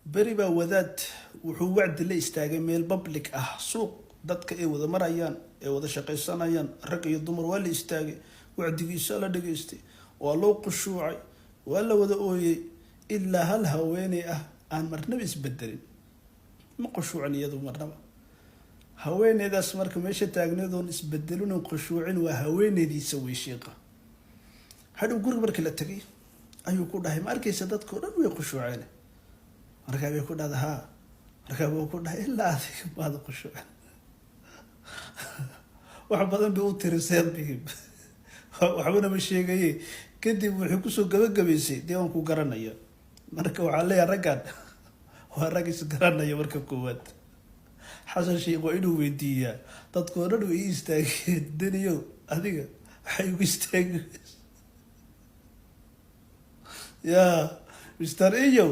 beri baa wadaad wuxuu wacdi la istaagay meel public ah suuq dadka ay wada marayaan ay wada shaqaysanayaan rag iyo dumar waa la istaagay wacdigiisa la dhageystay waa loo qushuucay waa la wada ooyay ilaa hal haweeney ah aan marnaba isbedelin ma qushuucin iyadu marnaba haweeneydaas marka meesha taagneedoon isbedelin oo qushuucin waa haweeneydiisa way sheeqa hadhow guriga markii la tagay ayuu ku dhahay ma arkaysa dadkoo dhan way qushuuceen markaa bay ku dhahda haa markaa buu ku dhahay ilaa adiga baad qushuucin wax badan bay u tiriseen bihim waxbana ma sheegaye kadib wuxuu kusoo gabagabaysay dee waan ku garanaya marka waxaa leeyahay raggan waa rag is garanaya marka koowaad xasan sheekh waa inuu weydiiyaa dadkoo dhan way ii istaageen daniyow adiga waxay ugu istaageen yaa mister iyow